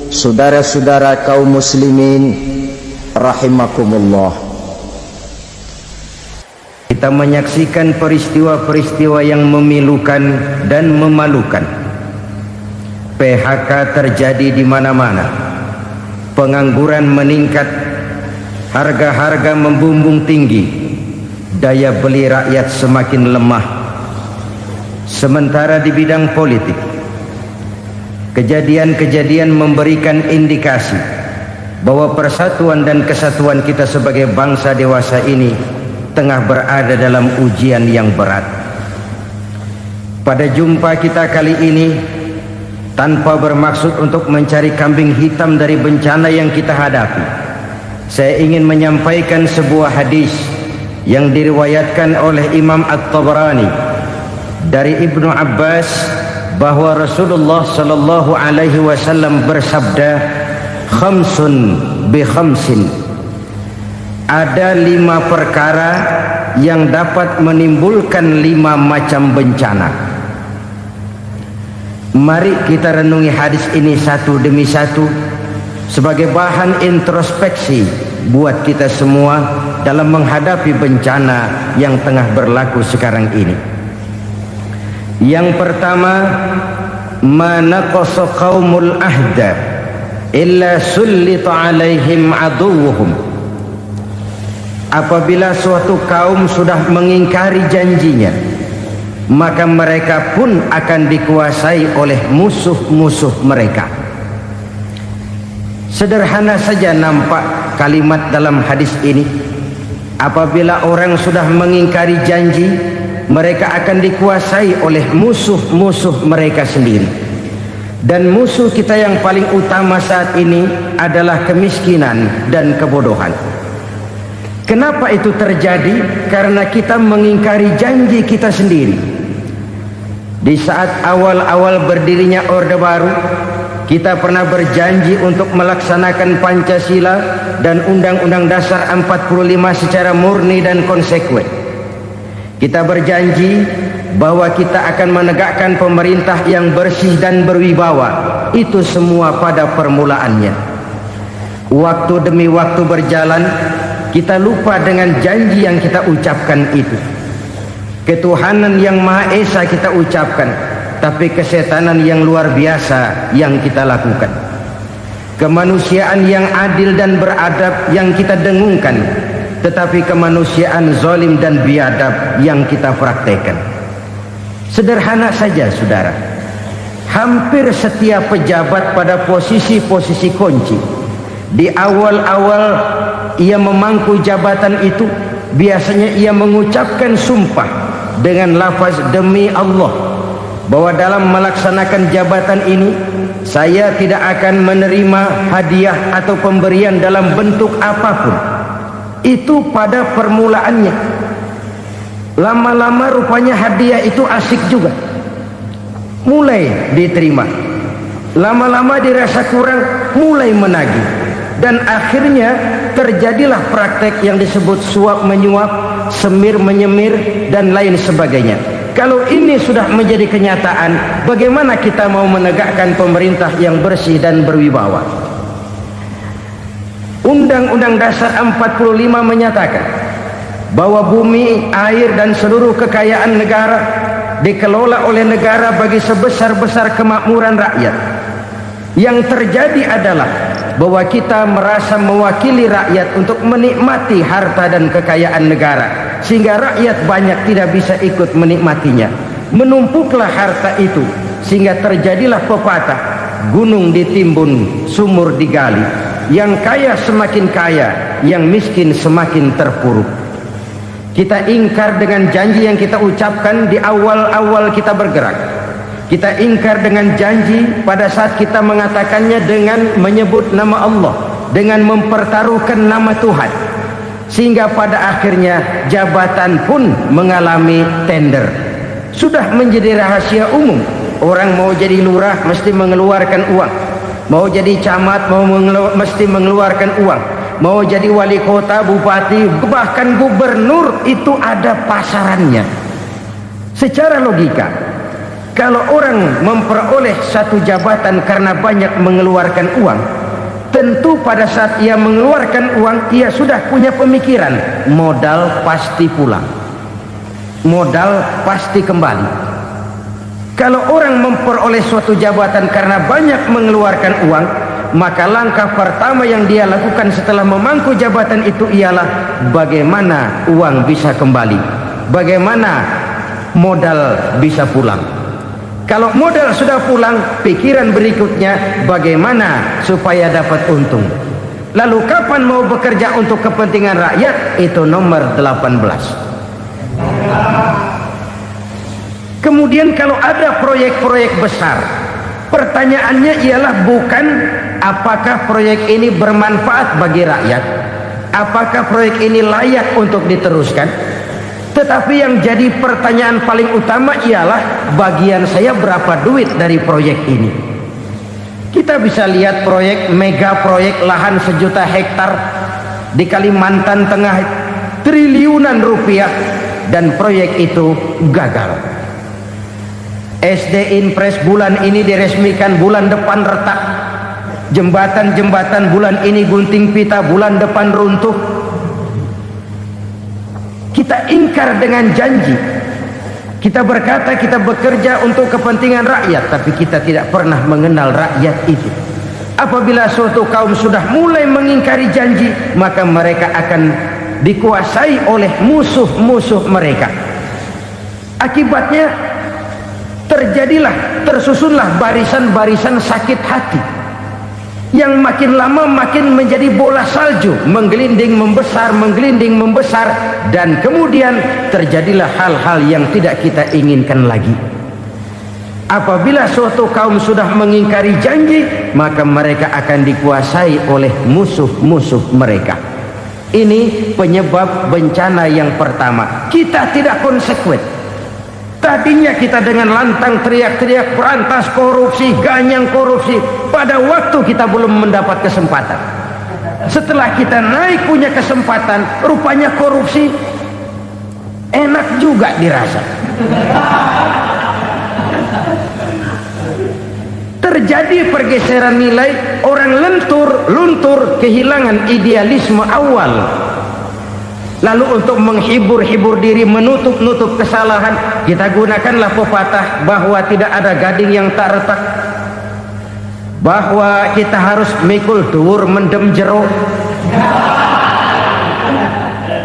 saudara-saudara kaum muslimin rahimakumullah. Kita menyaksikan peristiwa-peristiwa yang memilukan dan memalukan. PHK terjadi di mana-mana. Pengangguran meningkat, harga-harga membumbung tinggi, daya beli rakyat semakin lemah. Sementara di bidang politik, kejadian-kejadian memberikan indikasi bahwa persatuan dan kesatuan kita sebagai bangsa dewasa ini tengah berada dalam ujian yang berat. Pada jumpa kita kali ini, tanpa bermaksud untuk mencari kambing hitam dari bencana yang kita hadapi, saya ingin menyampaikan sebuah hadis yang diriwayatkan oleh Imam At-Tabarani dari Ibnu Abbas bahwa Rasulullah sallallahu alaihi wasallam bersabda, khamsun bi khamsin, ada 5 perkara yang dapat menimbulkan 5 macam bencana. Mari kita renungi hadis ini satu demi satu sebagai bahan introspeksi buat kita semua dalam menghadapi bencana yang tengah berlaku sekarang ini. Yang pertama, manaqasa qaumul ahda illa sullita alaihim aduwwuhum. Apabila suatu kaum sudah mengingkari janjinya, maka mereka pun akan dikuasai oleh musuh-musuh mereka. Sederhana saja nampak kalimat dalam hadis ini. Apabila orang sudah mengingkari janji, mereka akan dikuasai oleh musuh-musuh mereka sendiri. Dan musuh kita yang paling utama saat ini adalah kemiskinan dan kebodohan. Kenapa itu terjadi? Karena kita mengingkari janji kita sendiri. Di saat awal-awal berdirinya Orde Baru, kita pernah berjanji untuk melaksanakan Pancasila dan Undang-Undang Dasar 45 secara murni dan konsekuen. Kita berjanji bahwa kita akan menegakkan pemerintah yang bersih dan berwibawa. Itu semua pada permulaannya. Waktu demi waktu berjalan, kita lupa dengan janji yang kita ucapkan itu. Ketuhanan yang Maha Esa kita ucapkan, tapi kesetanan yang luar biasa yang kita lakukan. Kemanusiaan yang adil dan beradab yang kita dengungkan, tetapi kemanusiaan zalim dan biadab yang kita praktekkan. Sederhana saja saudara, hampir setiap pejabat pada posisi-posisi kunci, di awal-awal ia memangku jabatan itu, biasanya ia mengucapkan sumpah dengan lafaz demi Allah, bahwa dalam melaksanakan jabatan ini saya tidak akan menerima hadiah atau pemberian dalam bentuk apapun. Itu pada permulaannya. Lama-lama rupanya hadiah itu asik juga, mulai diterima. Lama-lama dirasa kurang, mulai menagih. Dan akhirnya terjadilah praktek yang disebut suap menyuap, semir menyemir, dan lain sebagainya. Kalau ini sudah menjadi kenyataan, bagaimana kita mau menegakkan pemerintah yang bersih dan berwibawa? Undang-Undang Dasar 45 menyatakan bahwa bumi, air, dan seluruh kekayaan negara dikelola oleh negara bagi sebesar-besar kemakmuran rakyat. Yang terjadi adalah bahwa kita merasa mewakili rakyat untuk menikmati harta dan kekayaan negara, sehingga rakyat banyak tidak bisa ikut menikmatinya. Menumpuklah harta itu sehingga terjadilah pepatah, gunung ditimbun, sumur digali. Yang kaya semakin kaya, yang miskin semakin terpuruk. Kita ingkar dengan janji yang kita ucapkan di awal-awal kita bergerak. Kita ingkar dengan janji pada saat kita mengatakannya dengan menyebut nama Allah, dengan mempertaruhkan nama Tuhan. Sehingga pada akhirnya jabatan pun mengalami tender. Sudah menjadi rahasia umum, orang mau jadi lurah mesti mengeluarkan uang, mau jadi camat mesti mengeluarkan uang, mau jadi wali kota, bupati, bahkan gubernur, itu ada pasarannya. Secara logika, Kalau orang memperoleh satu jabatan karena banyak mengeluarkan uang, tentu pada saat ia mengeluarkan uang, ia sudah punya pemikiran, modal pasti pulang, modal pasti kembali. Kalau orang memperoleh suatu jabatan karena banyak mengeluarkan uang, maka langkah pertama yang dia lakukan setelah memangku jabatan itu ialah bagaimana uang bisa kembali, bagaimana modal bisa pulang. Kalau modal sudah pulang, pikiran berikutnya bagaimana supaya dapat untung. Lalu kapan mau bekerja untuk kepentingan rakyat? Itu nomor 18. Kemudian kalau ada proyek-proyek besar, pertanyaannya ialah bukan apakah proyek ini bermanfaat bagi rakyat, apakah proyek ini layak untuk diteruskan, tetapi yang jadi pertanyaan paling utama ialah bagian saya berapa duit dari proyek ini. Kita bisa lihat proyek, mega proyek lahan 1 juta hektar di Kalimantan Tengah, triliunan rupiah, dan proyek itu gagal. SD Impres bulan ini diresmikan, bulan depan retak. Jembatan-jembatan bulan ini gunting pita, bulan depan runtuh. Kita ingkar dengan janji. Kita berkata kita bekerja untuk kepentingan rakyat, tapi kita tidak pernah mengenal rakyat itu. Apabila suatu kaum sudah mulai mengingkari janji, maka mereka akan dikuasai oleh musuh-musuh mereka. Akibatnya tersusunlah barisan-barisan sakit hati yang makin lama makin menjadi bola salju, menggelinding membesar, dan kemudian terjadilah hal-hal yang tidak kita inginkan lagi. Apabila suatu kaum sudah mengingkari janji, maka mereka akan dikuasai oleh musuh-musuh mereka. Ini penyebab bencana yang pertama. Kita tidak konsekuen. Tadinya kita dengan lantang teriak-teriak berantas korupsi, ganyang korupsi. Pada waktu kita belum mendapat kesempatan. Setelah kita naik punya kesempatan, rupanya korupsi enak juga dirasa. Terjadi pergeseran nilai, orang luntur, kehilangan idealisme awal. Lalu untuk menghibur diri, menutup kesalahan, kita gunakanlah pepatah bahwa tidak ada gading yang tak retak, bahwa kita harus mikul dhuwur mendem jero.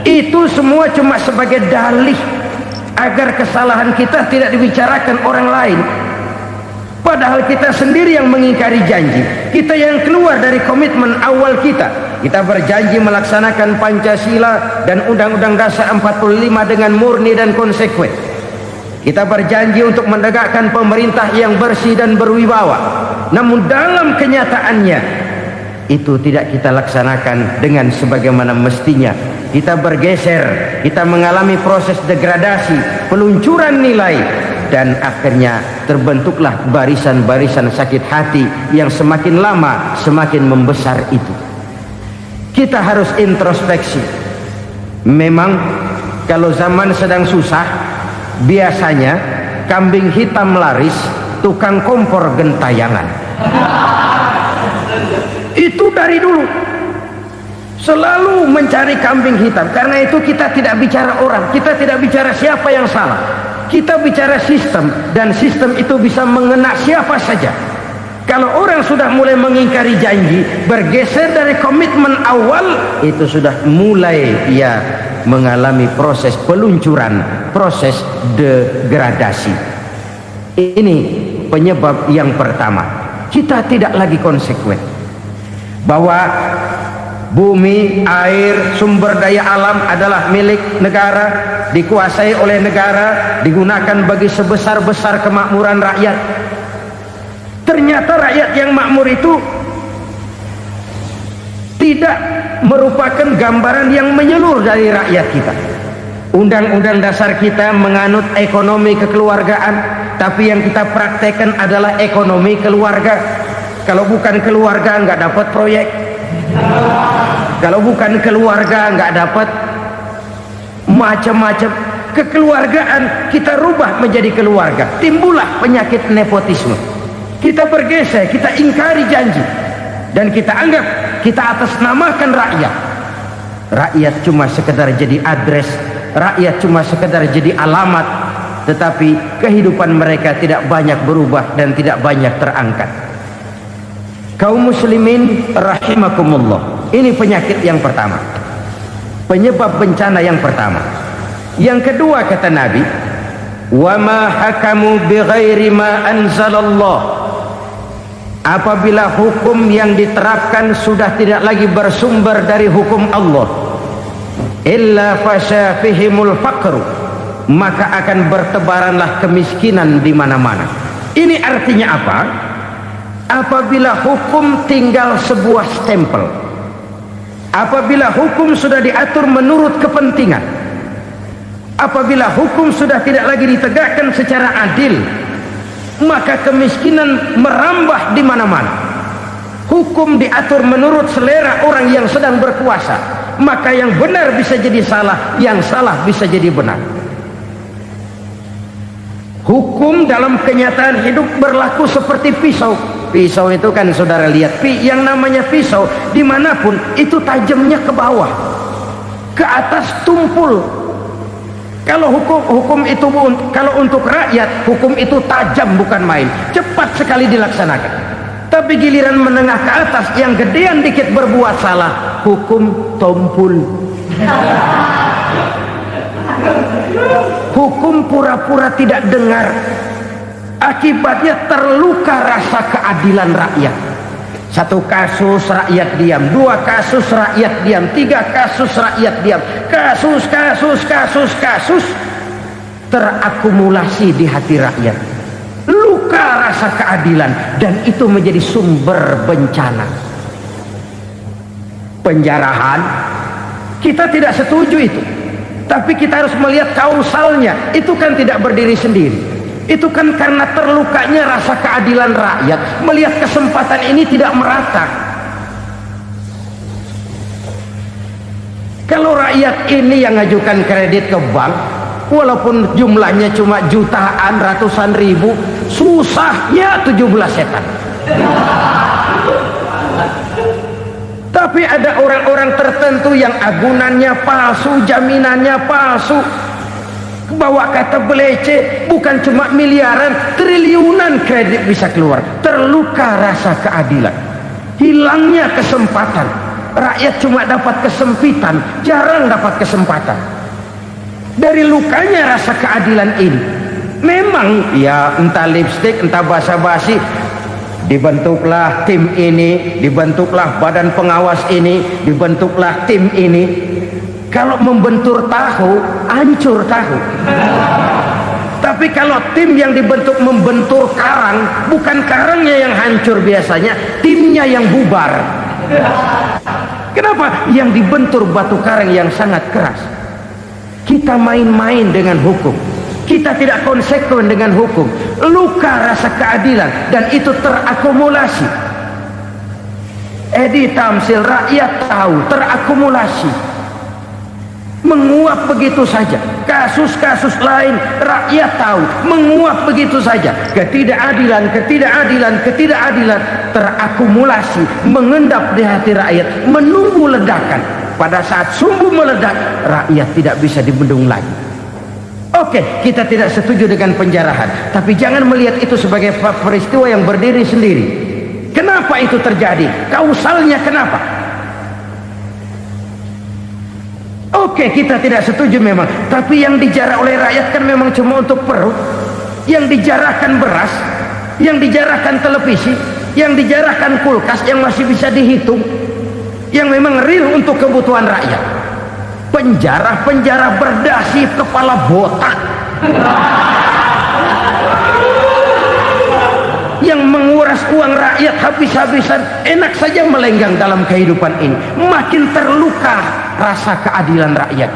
Itu semua cuma sebagai dalih agar kesalahan kita tidak dibicarakan orang lain. Padahal kita sendiri yang mengingkari janji. Kita yang keluar dari komitmen awal kita. Kita berjanji melaksanakan Pancasila dan Undang-Undang Dasar 45 dengan murni dan konsekuen. Kita berjanji untuk menegakkan pemerintah yang bersih dan berwibawa. Namun dalam kenyataannya itu tidak kita laksanakan dengan sebagaimana mestinya. Kita bergeser, kita mengalami proses degradasi, peluncuran nilai, dan akhirnya terbentuklah barisan-barisan sakit hati yang semakin lama semakin membesar itu. Kita harus introspeksi. Memang kalau zaman sedang susah, biasanya kambing hitam laris, tukang kompor gentayangan. Itu dari dulu selalu mencari kambing hitam. Karena itu kita tidak bicara orang, kita tidak bicara siapa yang salah, kita bicara sistem, dan sistem itu bisa mengena siapa saja. Kalau orang sudah mulai mengingkari janji, bergeser dari komitmen awal, itu sudah mulai ia mengalami proses peluncuran, proses degradasi. Ini penyebab yang pertama. Kita tidak lagi konsekuen bahwa bumi, air, sumber daya alam adalah milik negara, dikuasai oleh negara, digunakan bagi sebesar-besar kemakmuran rakyat. Ternyata rakyat yang makmur itu tidak merupakan gambaran yang menyeluruh dari rakyat kita. Undang-undang dasar kita menganut ekonomi kekeluargaan, tapi yang kita praktekkan adalah ekonomi keluarga. Kalau bukan keluarga nggak dapat proyek, kalau bukan keluarga nggak dapat macam-macam. kekeluargaan kita rubah menjadi keluarga, timbullah penyakit nepotisme. Kita bergeser, kita ingkari janji, dan kita anggap kita atasnamakan rakyat. Rakyat cuma sekedar jadi address, rakyat cuma sekedar jadi alamat, tetapi kehidupan mereka tidak banyak berubah dan tidak banyak terangkat. Kaum muslimin rahimakumullah, ini penyakit yang pertama, penyebab bencana yang pertama. Yang kedua, kata Nabi, wa ma hakamu bighairi ma anzalallah. Apabila hukum yang diterapkan sudah tidak lagi bersumber dari hukum Allah, illa fasha fihimul faqru, maka akan bertebaranlah kemiskinan di mana-mana. Ini artinya apa? Apabila hukum tinggal sebuah stempel, apabila hukum sudah diatur menurut kepentingan, apabila hukum sudah tidak lagi ditegakkan secara adil, maka kemiskinan merambah di mana-mana. Hukum diatur menurut selera orang yang sedang berkuasa, maka yang benar bisa jadi salah, yang salah bisa jadi benar. Hukum dalam kenyataan hidup berlaku seperti pisau. Pisau itu kan saudara lihat, yang namanya pisau dimanapun itu tajamnya ke bawah, ke atas tumpul. Kalau hukum itu, kalau untuk rakyat, hukum itu tajam bukan main, cepat sekali dilaksanakan. Tapi giliran menengah ke atas yang gedean dikit berbuat salah, hukum tumpul. Hukum pura-pura tidak dengar, akibatnya terluka rasa keadilan rakyat. Satu kasus rakyat diam, dua kasus rakyat diam, tiga kasus rakyat diam, kasus terakumulasi di hati rakyat, luka rasa keadilan, dan itu menjadi sumber bencana. Penjarahan, kita tidak setuju itu, tapi kita harus melihat kausalnya. Itu kan tidak berdiri sendiri, itu kan karena terlukanya rasa keadilan rakyat, melihat kesempatan ini tidak merata. Kalau rakyat ini yang ngajukan kredit ke bank, walaupun jumlahnya cuma jutaan, ratusan ribu, susahnya 17 setan. Tapi ada orang-orang tertentu yang agunannya palsu, jaminannya palsu, bawa kata belece, bukan cuma miliaran, triliunan kredit bisa keluar. Terluka rasa keadilan, hilangnya kesempatan. Rakyat cuma dapat kesempitan, jarang dapat kesempatan. Dari lukanya rasa keadilan ini, memang ya entah lipstick, entah basa-basi, dibentuklah tim ini, dibentuklah badan pengawas ini, dibentuklah tim ini. Kalau membentur tahu, hancur tahu. Tapi kalau tim yang dibentuk membentur karang, bukan karangnya yang hancur biasanya, timnya yang bubar. Kenapa? Yang dibentur batu karang yang sangat keras. Kita main-main dengan hukum, kita tidak konsekuen dengan hukum, luka rasa keadilan, dan itu terakumulasi. Edi Tamsil, rakyat tahu, terakumulasi, menguap begitu saja. Kasus-kasus lain rakyat tahu, menguap begitu saja. Ketidakadilan terakumulasi, mengendap di hati rakyat, menunggu ledakan. Pada saat sumbu meledak, rakyat tidak bisa dibendung lagi. Oke, kita tidak setuju dengan penjarahan, tapi jangan melihat itu sebagai peristiwa yang berdiri sendiri. Kenapa itu terjadi? Kausalnya kenapa? Oke, kita tidak setuju memang, tapi yang dijarah oleh rakyat kan memang cuma untuk perut. Yang dijarahkan beras, yang dijarahkan televisi, yang dijarahkan kulkas yang masih bisa dihitung, yang memang real untuk kebutuhan rakyat. Penjara-penjara berdasi kepala botak yang menguras uang rakyat habis-habisan, enak saja melenggang dalam kehidupan ini. Makin terluka rasa keadilan rakyat.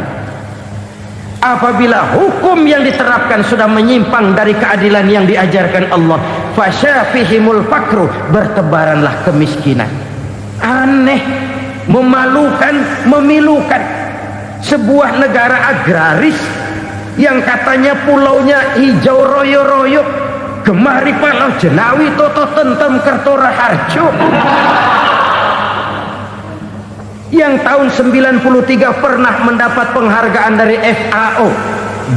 Apabila hukum yang diterapkan sudah menyimpang dari keadilan yang diajarkan Allah, fasyafihimul fakru, bertebaranlah kemiskinan. Aneh, memalukan, memilukan. Sebuah negara agraris yang katanya pulaunya hijau royo-royo, gemari Palau Jenawi toto tentem Kertora Harjo, yang tahun 93 pernah mendapat penghargaan dari FAO,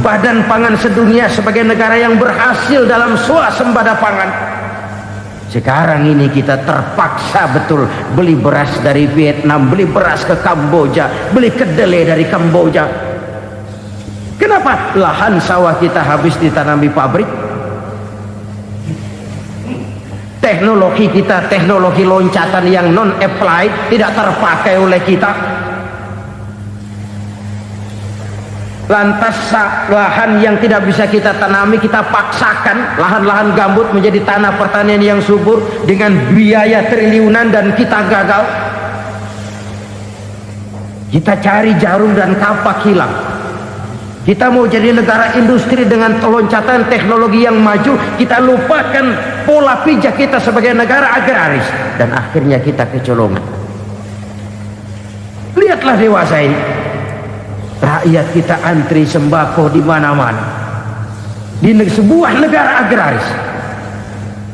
Badan Pangan Sedunia, sebagai negara yang berhasil dalam swasembada pangan. Sekarang ini kita terpaksa betul beli beras dari Vietnam, beli beras ke Kamboja, beli kedelai dari Kamboja. Kenapa? Lahan sawah kita habis ditanami pabrik. Teknologi kita, teknologi loncatan yang non applied, tidak terpakai oleh kita. Lantas lahan yang tidak bisa kita tanami, kita paksakan lahan-lahan gambut menjadi tanah pertanian yang subur dengan biaya triliunan, dan kita gagal. Kita cari jarum dan kapak hilang. Kita mau jadi negara industri dengan loncatan teknologi yang maju, kita lupakan pola pijak kita sebagai negara agraris, dan akhirnya kita kecolongan. Lihatlah dewasa ini, rakyat kita antri sembako di mana-mana. Di sebuah negara agraris,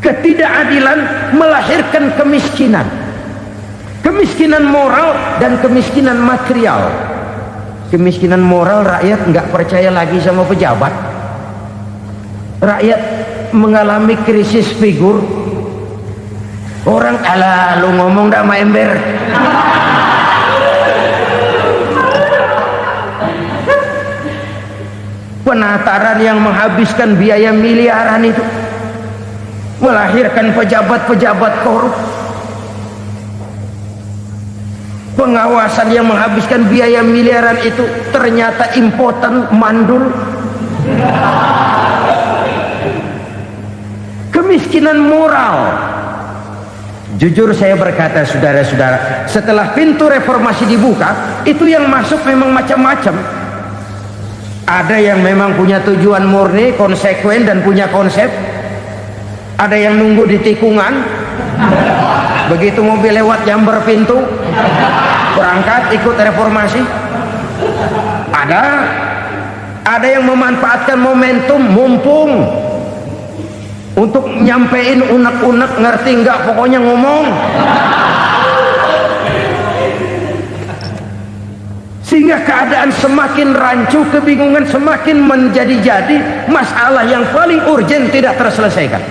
ketidakadilan melahirkan kemiskinan, kemiskinan moral dan kemiskinan material. Kemiskinan moral, rakyat nggak percaya lagi sama pejabat. Rakyat mengalami krisis figur. Orang, alah lu ngomong dah sama ember. Penataran yang menghabiskan biaya miliaran itu melahirkan pejabat-pejabat korup. Pengawasan yang menghabiskan biaya miliaran itu ternyata impoten, mandul. Kemiskinan moral. Jujur saya berkata, saudara-saudara, setelah pintu reformasi dibuka, itu yang masuk memang macam-macam. Ada yang memang punya tujuan murni, konsekuen dan punya konsep. Ada yang nunggu di tikungan, begitu mobil lewat nyamber pintu, berangkat ikut reformasi. Ada yang memanfaatkan momentum, mumpung, untuk nyampein unek-unek, ngerti nggak, pokoknya ngomong. Sehingga keadaan semakin rancu, kebingungan semakin menjadi-jadi, masalah yang paling urgen tidak terselesaikan.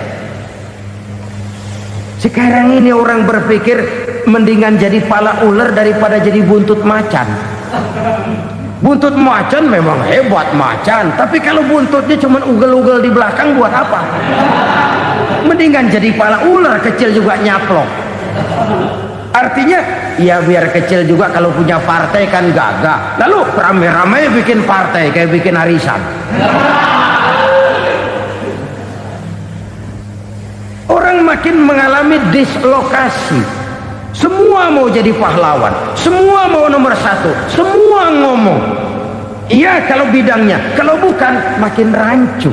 Sekarang ini orang berpikir mendingan jadi pala ular daripada jadi buntut macan. Buntut macan memang hebat macan, tapi kalau buntutnya cuma ugel-ugel di belakang buat apa? Mendingan jadi pala ular, kecil juga nyaplok. Artinya ya biar kecil juga kalau punya partai kan gagah. Lalu rame-rame bikin partai kayak bikin arisan. Orang makin mengalami dislokasi. Semua mau jadi pahlawan, semua mau nomor satu, semua ngomong iya kalau bidangnya, kalau bukan makin rancu.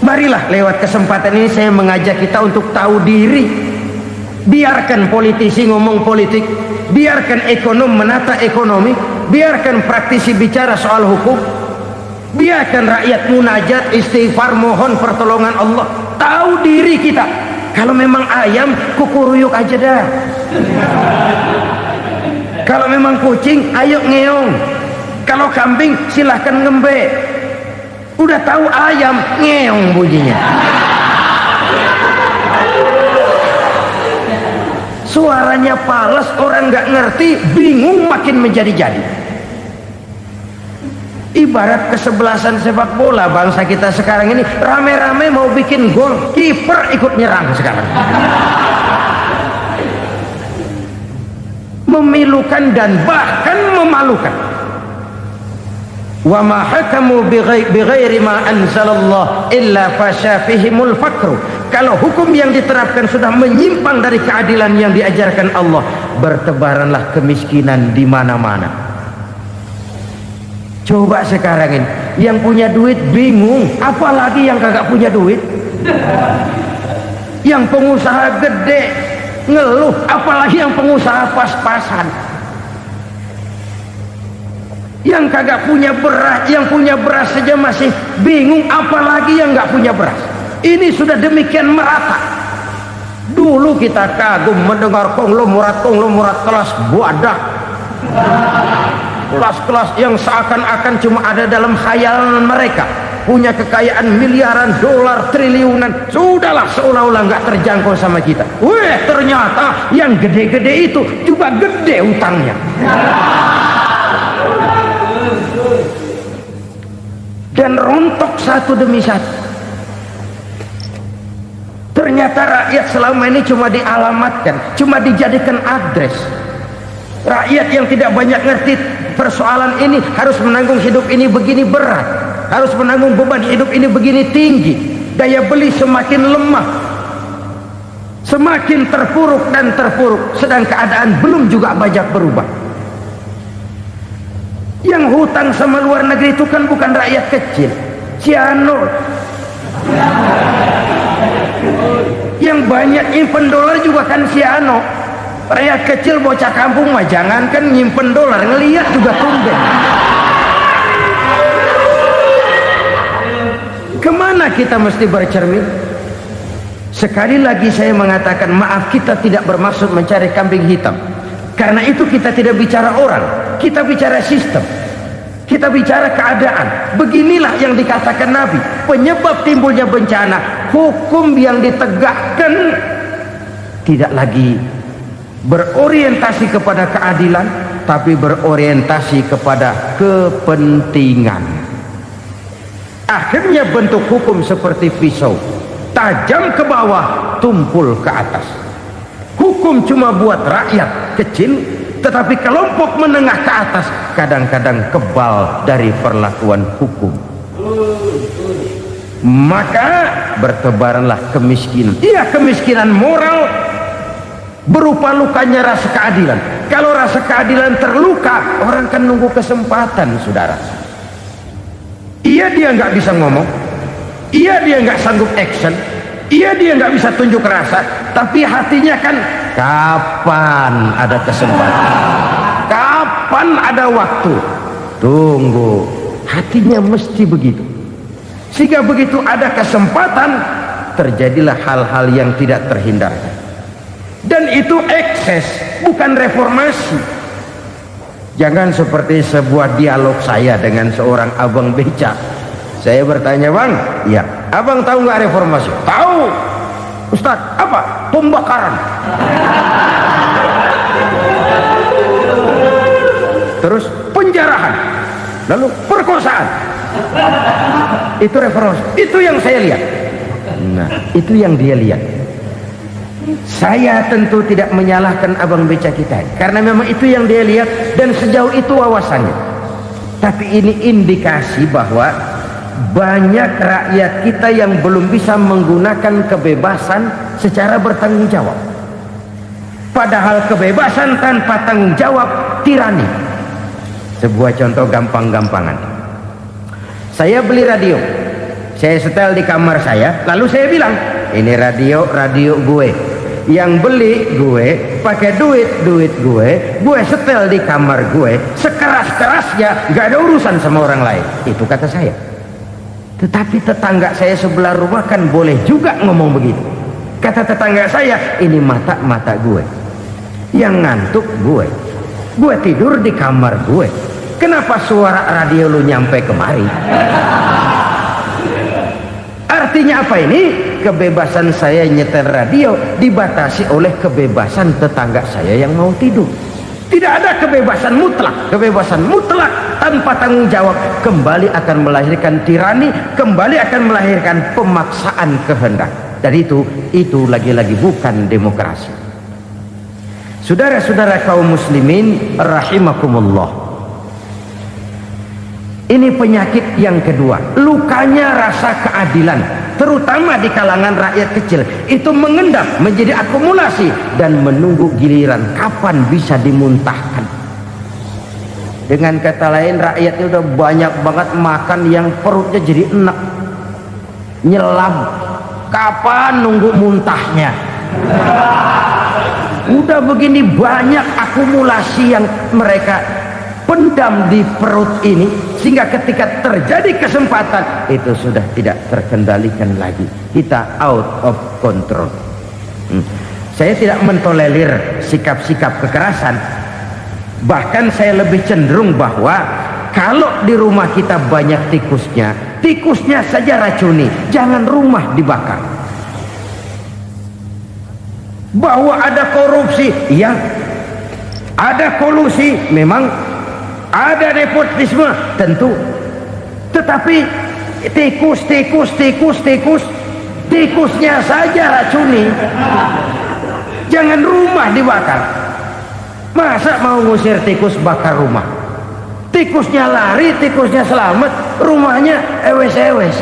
Marilah lewat kesempatan ini saya mengajak kita untuk tahu diri. Biarkan politisi ngomong politik, biarkan ekonom menata ekonomi, biarkan praktisi bicara soal hukum, biarkan rakyat munajat, istighfar, mohon pertolongan Allah. Tahu diri kita. Kalau memang ayam, kukuruyuk aja dah. Kalau memang kucing, ayo ngeong. Kalau kambing, silahkan ngembe. Udah tahu ayam, ngeong bunyinya. Suaranya palas, orang nggak ngerti, bingung, makin menjadi-jadi. Ibarat kesebelasan sepak bola bangsa kita sekarang ini, rame-rame mau bikin gol, kiper ikut nyerang sekarang. Memilukan dan bahkan memalukan. Wa ma hakamu bighairi ma anzalallah illa fasyafihimul fakru. Kalau hukum yang diterapkan sudah menyimpang dari keadilan yang diajarkan Allah, bertebaranlah kemiskinan di mana-mana. Coba sekarang ini, yang punya duit bingung, apalagi yang kagak punya duit. Yang pengusaha gede ngeluh, apalagi yang pengusaha pas-pasan. Yang kagak punya beras, yang punya beras saja masih bingung, apalagi yang nggak punya beras. Ini sudah demikian merata. Dulu kita kagum mendengar konglomerat kelas buadah, kelas-kelas yang seakan-akan cuma ada dalam khayalan mereka, punya kekayaan miliaran dolar, triliunan. Sudahlah, seolah-olah nggak terjangkau sama kita. Weh, ternyata yang gede-gede itu juga gede utangnya. Dan rontok satu demi satu. Ternyata rakyat selama ini cuma dialamatkan, cuma dijadikan adres. Rakyat yang tidak banyak ngerti persoalan ini harus menanggung hidup ini begini berat, harus menanggung beban hidup ini begini tinggi, daya beli semakin lemah, semakin terpuruk dan terpuruk, sedang keadaan belum juga banyak berubah. Yang hutang sama luar negeri itu kan bukan rakyat kecil, Cianur. Yang banyak nyimpen dolar juga kan Ciano. Rakyat kecil bocah kampung mah jangankan nyimpen dolar, ngelihat juga tumben. Kemana kita mesti bercermin? Sekali lagi saya mengatakan maaf, kita tidak bermaksud mencari kambing hitam. Karena itu kita tidak bicara orang, kita bicara sistem, kita bicara keadaan. Beginilah yang dikatakan Nabi, penyebab timbulnya bencana, hukum yang ditegakkan tidak lagi berorientasi kepada keadilan, tapi berorientasi kepada kepentingan. Akhirnya bentuk hukum seperti pisau, tajam ke bawah, tumpul ke atas. Hukum cuma buat rakyat kecil, tetapi kelompok menengah ke atas kadang-kadang kebal dari perlakuan hukum. Maka bertebaranlah kemiskinan. Iya, kemiskinan moral berupa lukanya rasa keadilan. Kalau rasa keadilan terluka, orang kan nunggu kesempatan, saudara. Iya, dia nggak bisa ngomong, iya dia nggak sanggup action, iya dia nggak bisa tunjuk rasa, tapi hatinya kan kapan ada kesempatan, kapan ada waktu, tunggu. Hatinya mesti begitu. Sehingga begitu ada kesempatan, terjadilah hal-hal yang tidak terhindarkan. Dan itu ekses, bukan reformasi. Jangan seperti sebuah dialog saya dengan seorang abang beca. Saya bertanya, bang, ya, abang tahu nggak reformasi? Tahu. Ustaz, apa? Pembakaran. Terus penjarahan, lalu perkosaan. Itu reformasi. Itu yang saya lihat. Nah, itu yang dia lihat. Saya tentu tidak menyalahkan abang beca kita, karena memang itu yang dia lihat dan sejauh itu wawasannya. Tapi ini indikasi bahwa banyak rakyat kita yang belum bisa menggunakan kebebasan secara bertanggung jawab. Padahal kebebasan tanpa tanggung jawab tirani. Sebuah contoh gampang-gampangan. Saya beli radio, saya setel di kamar saya, lalu saya bilang, ini radio gue. Yang beli gue, pakai duit gue setel di kamar gue, sekeras-kerasnya, gak ada urusan sama orang lain. Itu kata saya. Tetapi tetangga saya sebelah rumah kan boleh juga ngomong begitu. Kata tetangga saya, ini mata gue, yang ngantuk gue tidur di kamar gue, kenapa suara radio lu nyampe kemari? Artinya apa ini? Kebebasan saya nyetel radio dibatasi oleh kebebasan tetangga saya yang mau tidur. Tidak ada kebebasan mutlak. Kebebasan mutlak tanpa tanggung jawab kembali akan melahirkan tirani, kembali akan melahirkan pemaksaan kehendak. Dan itu lagi-lagi bukan demokrasi. Saudara-saudara kaum muslimin rahimakumullah. Ini penyakit yang kedua, lukanya rasa keadilan, terutama di kalangan rakyat kecil. Itu mengendap menjadi akumulasi dan menunggu giliran kapan bisa dimuntahkan. Dengan kata lain, rakyatnya udah banyak banget makan yang perutnya jadi enak, nyelam. Kapan nunggu muntahnya? Udah begini banyak akumulasi yang mereka pendam di perut ini, sehingga ketika terjadi kesempatan itu sudah tidak terkendalikan lagi, kita out of control. Saya tidak mentolerir sikap-sikap kekerasan, bahkan saya lebih cenderung bahwa kalau di rumah kita banyak tikusnya saja racuni, jangan rumah dibakar. Bahwa ada korupsi, ya, ada kolusi, memang ada nepotisme, tentu. Tetapi tikusnya saja racuni, jangan rumah dibakar. Masa mau ngusir tikus bakar rumah? Tikusnya lari, tikusnya selamat, rumahnya ewes-ewes.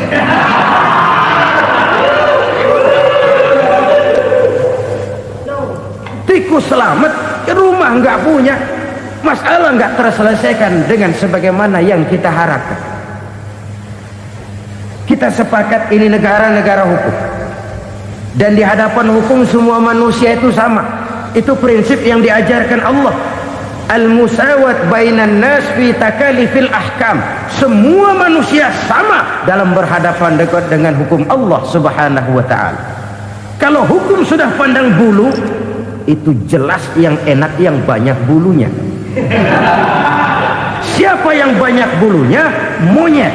Tikus selamat, rumah nggak punya, masalah nggak terselesaikan dengan sebagaimana yang kita harapkan. Kita sepakat ini negara hukum, dan di hadapan hukum semua manusia itu sama. Itu prinsip yang diajarkan Allah. Al-musawat bainan nas fi takalifil ahkam. Semua manusia sama dalam berhadapan dengan hukum Allah Subhanahu wa ta'ala. Kalau hukum sudah pandang bulu, itu jelas yang enak yang banyak bulunya. Siapa yang banyak bulunya? Monyet.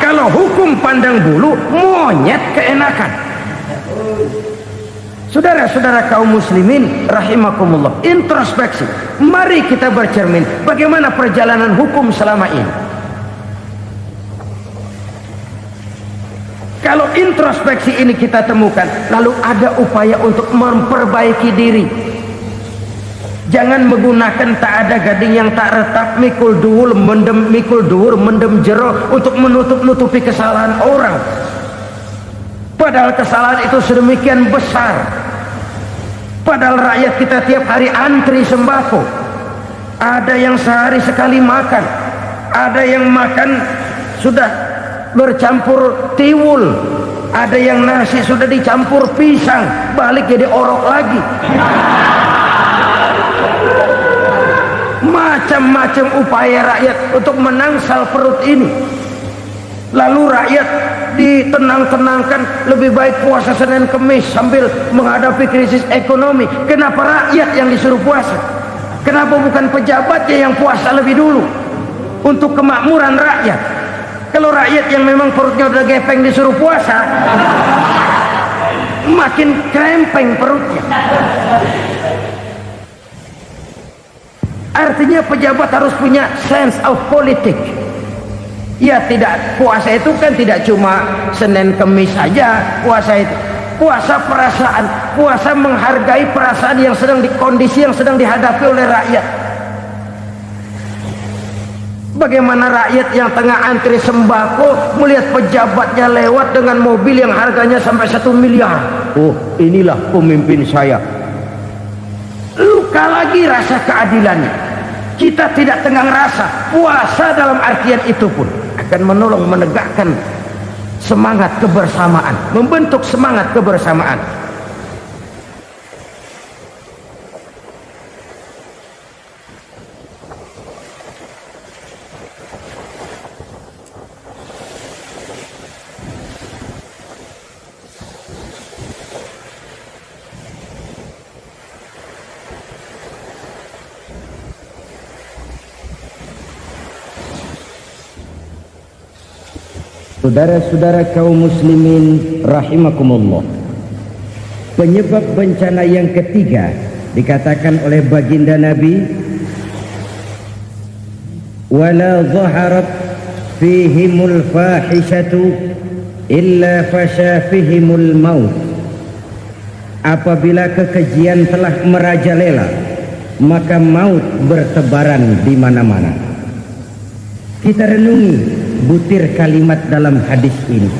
Kalau hukum pandang bulu, monyet keenakan. Saudara-saudara kaum muslimin rahimakumullah, introspeksi. Mari kita bercermin bagaimana perjalanan hukum selama ini. Kalau introspeksi ini kita temukan, lalu ada upaya untuk memperbaiki diri. Jangan menggunakan tak ada gading yang tak retak, mikul duwul mendem jero untuk menutupi kesalahan orang. Padahal kesalahan itu sedemikian besar. Padahal rakyat kita tiap hari antri sembako. Ada yang sehari sekali makan, ada yang makan sudah bercampur tiwul, ada yang nasi sudah dicampur pisang, balik jadi orok lagi. Macam-macam upaya rakyat untuk menangsal perut ini. Lalu rakyat ditenang-tenangkan, lebih baik puasa Senin Kemis sambil menghadapi krisis ekonomi. Kenapa rakyat yang disuruh puasa? Kenapa bukan pejabatnya yang puasa lebih dulu untuk kemakmuran rakyat? Kalau rakyat yang memang perutnya udah gepeng disuruh puasa, makin krempeng perutnya. Artinya pejabat harus punya sense of politics. Ya, tidak, puasa itu kan tidak cuma Senin Kemis saja. Puasa itu puasa perasaan, puasa menghargai perasaan yang sedang kondisi yang sedang dihadapi oleh rakyat. Bagaimana rakyat yang tengah antri sembako melihat pejabatnya lewat dengan mobil yang harganya sampai 1 miliar. Oh, inilah pemimpin saya. Luka lagi rasa keadilannya. Kita tidak tengah rasa. Puasa dalam artian itu pun akan menolong menegakkan semangat kebersamaan, membentuk semangat kebersamaan. Saudara-saudara kaum muslimin rahimakumullah, penyebab bencana yang ketiga dikatakan oleh baginda Nabi, wala zaharat fihimul fahishatu illa fasha fihimul maut. Apabila kekejian telah merajalela, maka maut bertebaran di mana-mana. Kita renungi butir kalimat dalam hadis ini.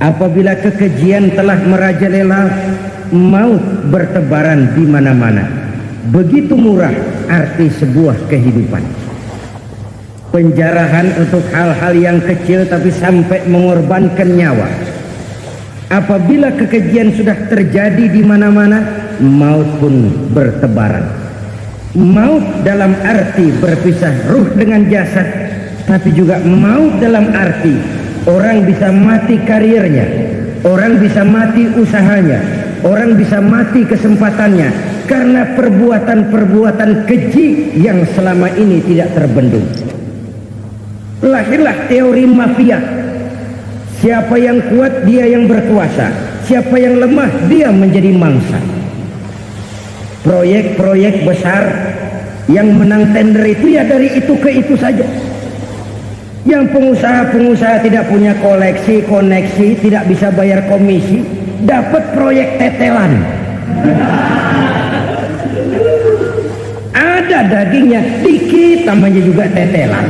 Apabila kekejian telah merajalela, maut bertebaran di mana-mana. Begitu murah arti sebuah kehidupan. Penjarahan untuk hal-hal yang kecil tapi sampai mengorbankan nyawa. Apabila kekejian sudah terjadi di mana-mana, maut pun bertebaran. Maut dalam arti berpisah ruh dengan jasad, tapi juga maut dalam arti orang bisa mati karirnya, orang bisa mati usahanya, orang bisa mati kesempatannya karena perbuatan-perbuatan keji yang selama ini tidak terbendung. Lahirlah teori mafia. Siapa yang kuat dia yang berkuasa, siapa yang lemah dia menjadi mangsa. Proyek-proyek besar yang menang tender itu ya dari itu ke itu saja. Yang pengusaha-pengusaha tidak punya koneksi, tidak bisa bayar komisi, dapat proyek tetelan. Ada dagingnya dikit, namanya juga tetelan.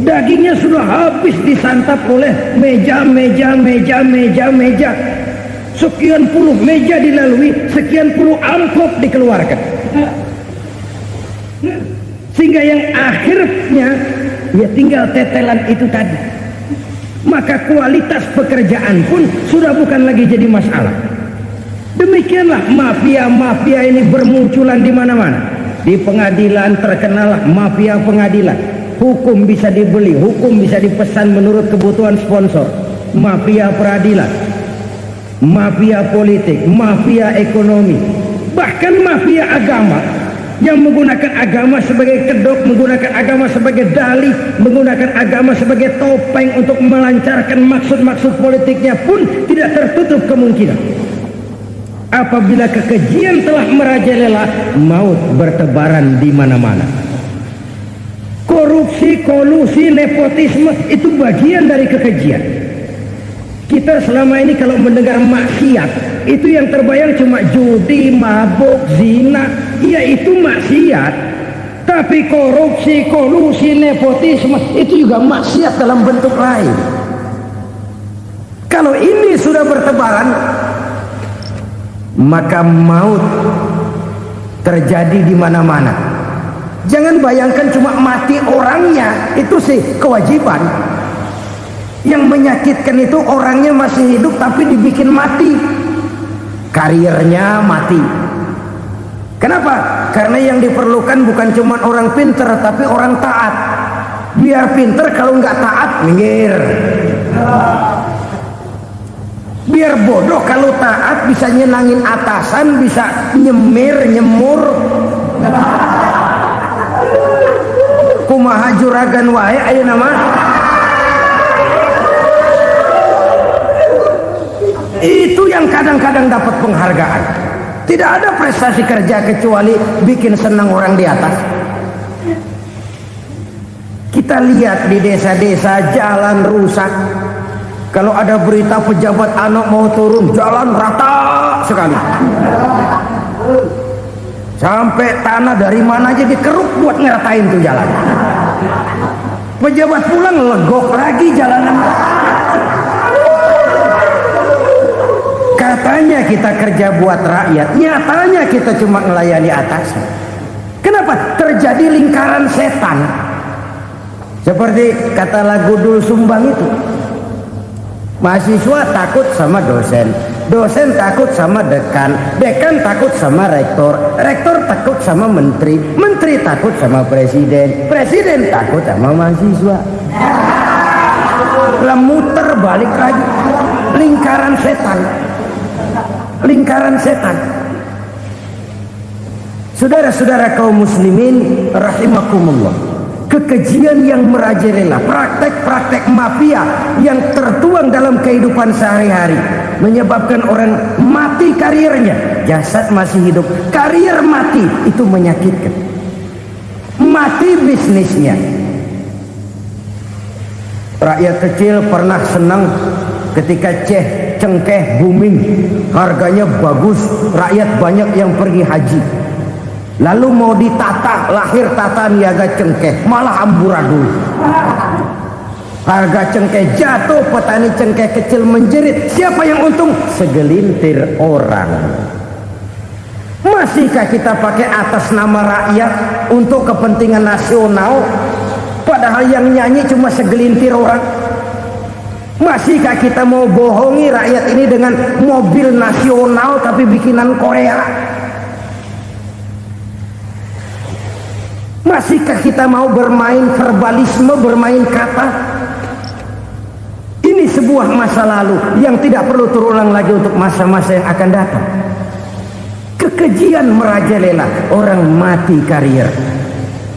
Dagingnya sudah habis disantap oleh meja. Sekian puluh meja dilalui, sekian puluh amplop dikeluarkan. Sehingga yang akhirnya ya tinggal tetelan itu tadi. Maka kualitas pekerjaan pun sudah bukan lagi jadi masalah. Demikianlah mafia-mafia ini bermunculan di mana-mana. Di pengadilan terkenal mafia pengadilan. Hukum bisa dibeli, hukum bisa dipesan menurut kebutuhan sponsor. Mafia peradilan, mafia politik, mafia ekonomi, bahkan mafia agama yang menggunakan agama sebagai kedok, menggunakan agama sebagai dalih, menggunakan agama sebagai topeng untuk melancarkan maksud-maksud politiknya pun tidak tertutup kemungkinan. Apabila kekejian telah merajalela, maut bertebaran di mana-mana. Korupsi, kolusi, nepotisme itu bagian dari kekejian. Kita selama ini kalau mendengar maksiat, itu yang terbayang cuma judi, mabuk, zina, ya itu maksiat. Tapi korupsi, kolusi, nepotisme itu juga maksiat dalam bentuk lain. Kalau ini sudah bertebaran, maka maut terjadi di mana-mana. Jangan bayangkan cuma mati orangnya, itu sih kewajiban. Yang menyakitkan itu orangnya masih hidup tapi dibikin mati, karirnya mati. Kenapa? Karena yang diperlukan bukan cuma orang pinter tapi orang taat. Biar pinter, kalau nggak taat minggir. Biar bodoh, kalau taat bisa nyenangin atasan, bisa nyemur. Kumaha juragan wae ayo nama. Itu yang kadang-kadang dapat penghargaan. Tidak ada prestasi kerja kecuali bikin senang orang di atas. Kita lihat di desa-desa jalan rusak. Kalau ada berita pejabat anak mau turun, jalan rata sekali. Sampai tanah dari mana aja dikeruk buat ngeratain tuh jalan. Pejabat pulang legok lagi jalanan. Katanya kita kerja buat rakyat, nyatanya kita cuma melayani atasnya. Kenapa? Terjadi lingkaran setan. Seperti kata lagu Dul Sumbang itu. Mahasiswa takut sama dosen, dosen takut sama dekan, dekan takut sama rektor, rektor takut sama menteri, menteri takut sama presiden, presiden takut sama mahasiswa. Lah muter balik lagi, lingkaran setan, lingkaran setan. Saudara-saudara kaum muslimin rahimakumullah, kekejian yang merajalela, praktek-praktek mafia yang tertuang dalam kehidupan sehari-hari menyebabkan orang mati karirnya, jasad masih hidup, karir mati, itu menyakitkan. Mati bisnisnya. Rakyat kecil pernah senang ketika cengkeh booming, harganya bagus, rakyat banyak yang pergi haji. Lalu mau ditata, lahir tata niaga cengkeh, malah amburadul. Harga cengkeh jatuh, petani cengkeh kecil menjerit. Siapa yang untung? Segelintir orang. Masihkah kita pakai atas nama rakyat untuk kepentingan nasional, padahal yang nyanyi cuma segelintir orang? Masihkah kita mau bohongi rakyat ini dengan mobil nasional tapi bikinan Korea? Masihkah kita mau bermain verbalisme, bermain kata? Ini sebuah masa lalu yang tidak perlu terulang lagi untuk masa-masa yang akan datang. Kekejian merajalela, orang mati karier,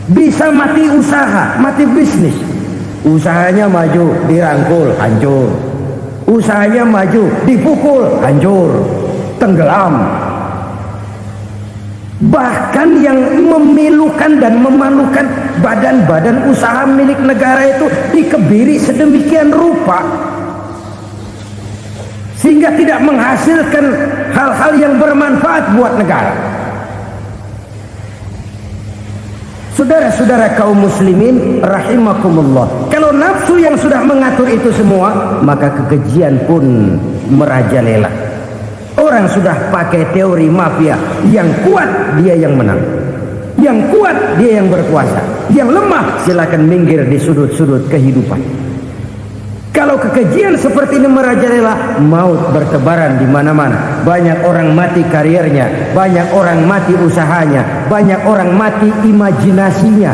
bisa mati usaha, mati bisnis. Usahanya maju, dirangkul, hancur. Usahanya maju, dipukul, hancur, tenggelam. Bahkan yang memilukan dan memalukan, badan-badan usaha milik negara itu dikebiri sedemikian rupa sehingga tidak menghasilkan hal-hal yang bermanfaat buat negara. Saudara-saudara kaum muslimin rahimakumullah, kalau nafsu yang sudah mengatur itu semua, maka kekejian pun merajalela. Orang sudah pakai teori mafia, yang kuat dia yang menang, yang kuat dia yang berkuasa, yang lemah silakan minggir di sudut-sudut kehidupan. Kalau kekejian seperti ini merajalela, maut bertebaran di mana-mana. Banyak orang mati kariernya, banyak orang mati usahanya, banyak orang mati imajinasinya.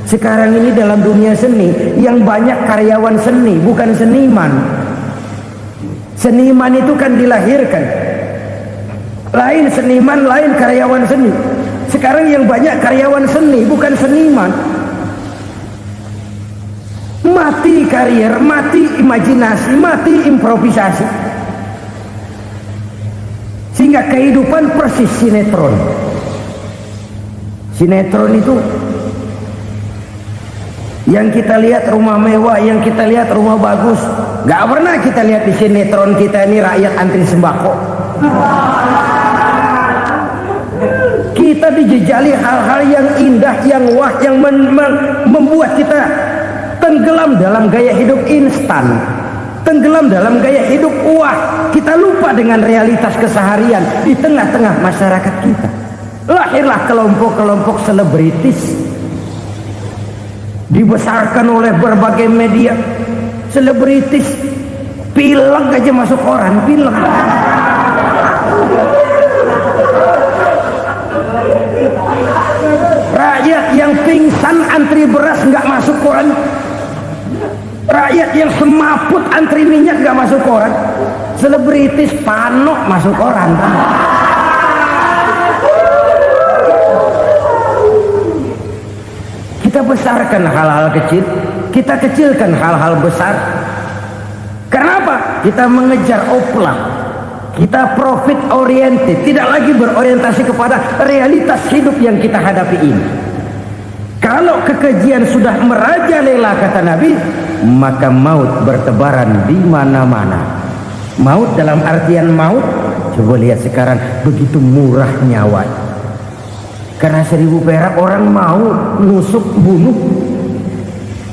Sekarang ini dalam dunia seni, yang banyak karyawan seni, bukan seniman. Seniman itu kan dilahirkan, lain seniman, lain karyawan seni. Sekarang yang banyak karyawan seni, bukan seniman. Mati karier, mati imajinasi, mati improvisasi, sehingga kehidupan persis sinetron. Sinetron itu yang kita lihat rumah mewah, yang kita lihat rumah bagus. Gak pernah kita lihat di sinetron kita ini rakyat antri sembako. Kita dijejali hal-hal yang indah, yang wah, yang membuat kita tenggelam dalam gaya hidup instan, tenggelam dalam gaya hidup wah. Kita lupa dengan realitas keseharian di tengah-tengah masyarakat kita. Lahirlah kelompok-kelompok selebritis, dibesarkan oleh berbagai media. Selebritis pilek aja masuk koran, pilek. Rakyat yang pingsan antri beras nggak masuk koran. Rakyat yang semaput antri minyak nggak masuk koran. Selebritis panok masuk koran. Kita besarkan hal-hal kecil, kita kecilkan hal-hal besar. Kenapa? Kita mengejar oplah, kita profit oriented, tidak lagi berorientasi kepada realitas hidup yang kita hadapi ini. Kalau kekejian sudah merajalela, kata Nabi, maka maut bertebaran di mana-mana. Maut dalam artian maut, coba lihat sekarang begitu murah nyawa. Karena 1000 perak orang mau nusuk bunuh.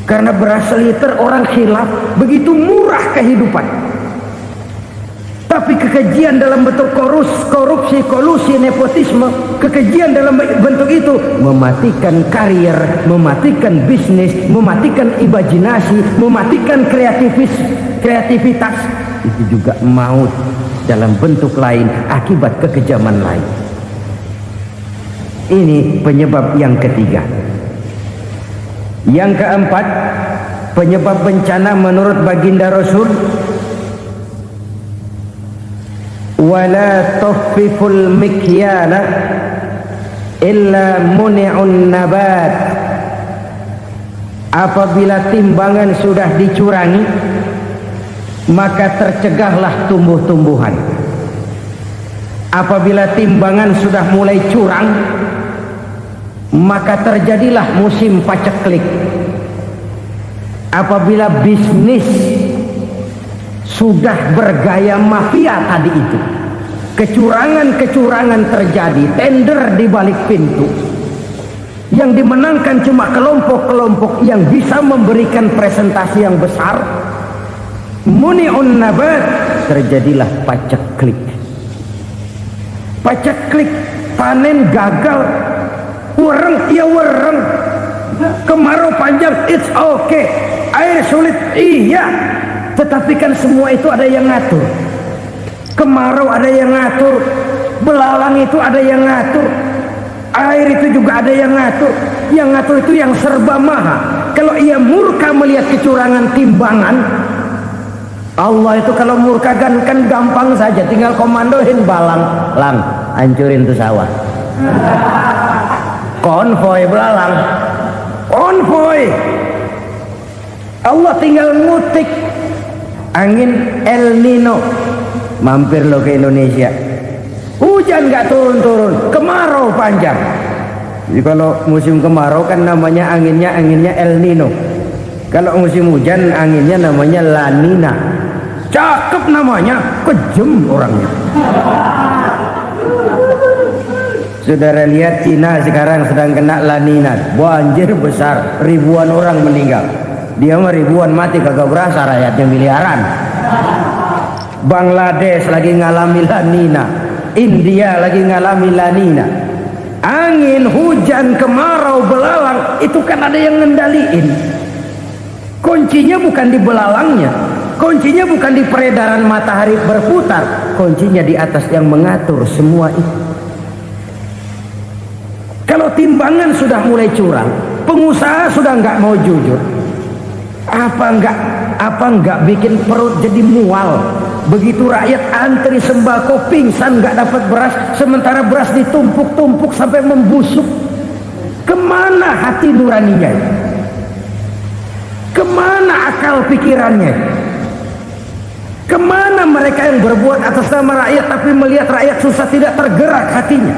Karena beras seliter orang khilaf, begitu murah kehidupan. Tapi kekejian dalam bentuk korupsi, kolusi, nepotisme, kekejian dalam bentuk itu mematikan karier, mematikan bisnis, mematikan imajinasi, mematikan kreativitas. Itu juga maut dalam bentuk lain akibat kekejaman lain. Ini penyebab yang ketiga. Yang keempat, penyebab bencana menurut baginda Rasul, wala tuffiful mikyala illa muni'un nabat. Apabila timbangan sudah dicurangi, maka tercegahlah tumbuh-tumbuhan. Apabila timbangan sudah mulai curang, maka terjadilah musim paceklik. Apabila bisnis sudah bergaya mafia tadi itu, kecurangan-kecurangan terjadi, tender di balik pintu, yang dimenangkan cuma kelompok-kelompok yang bisa memberikan presentasi yang besar, muni'un nabat, terjadilah paceklik. Paceklik, panen gagal, wereng ya wereng, kemarau panjang it's okay, air sulit iya, Tetapi kan semua itu ada yang ngatur. Kemarau ada yang ngatur, belalang itu ada yang ngatur, air itu juga ada yang ngatur. Yang ngatur itu yang serba maha. Kalau ia murka melihat kecurangan timbangan, Allah itu kalau murka kan gampang saja, tinggal komandoin balang, lang, hancurin tuh sawah. Konvoy belalang, konvoy. Allah tinggal ngutik angin El Nino, mampir lo ke Indonesia. Hujan nggak turun-turun, kemarau panjang. Jadi kalau musim kemarau kan namanya anginnya El Nino. Kalau musim hujan anginnya namanya La Nina. Cakep namanya, kejem orangnya. Saudara lihat Cina sekarang sedang kena La Nina, banjir besar, ribuan orang meninggal. Dia mah ribuan mati kagak berasa, rakyatnya miliaran. Bangladesh lagi ngalami La Nina, India lagi ngalami La Nina. Angin, hujan, kemarau, belalang itu kan ada yang ngendaliin. Kuncinya bukan di belalangnya, kuncinya bukan di peredaran matahari berputar, kuncinya di atas yang mengatur semua itu. Kalau timbangan sudah mulai curang, pengusaha sudah nggak mau jujur, apa enggak bikin perut jadi mual. Begitu rakyat antri sembako pingsan nggak dapat beras, sementara beras ditumpuk-tumpuk sampai membusuk. Kemana hati nuraninya? Kemana akal pikirannya? Kemana mereka yang berbuat atas nama rakyat tapi melihat rakyat susah tidak tergerak hatinya?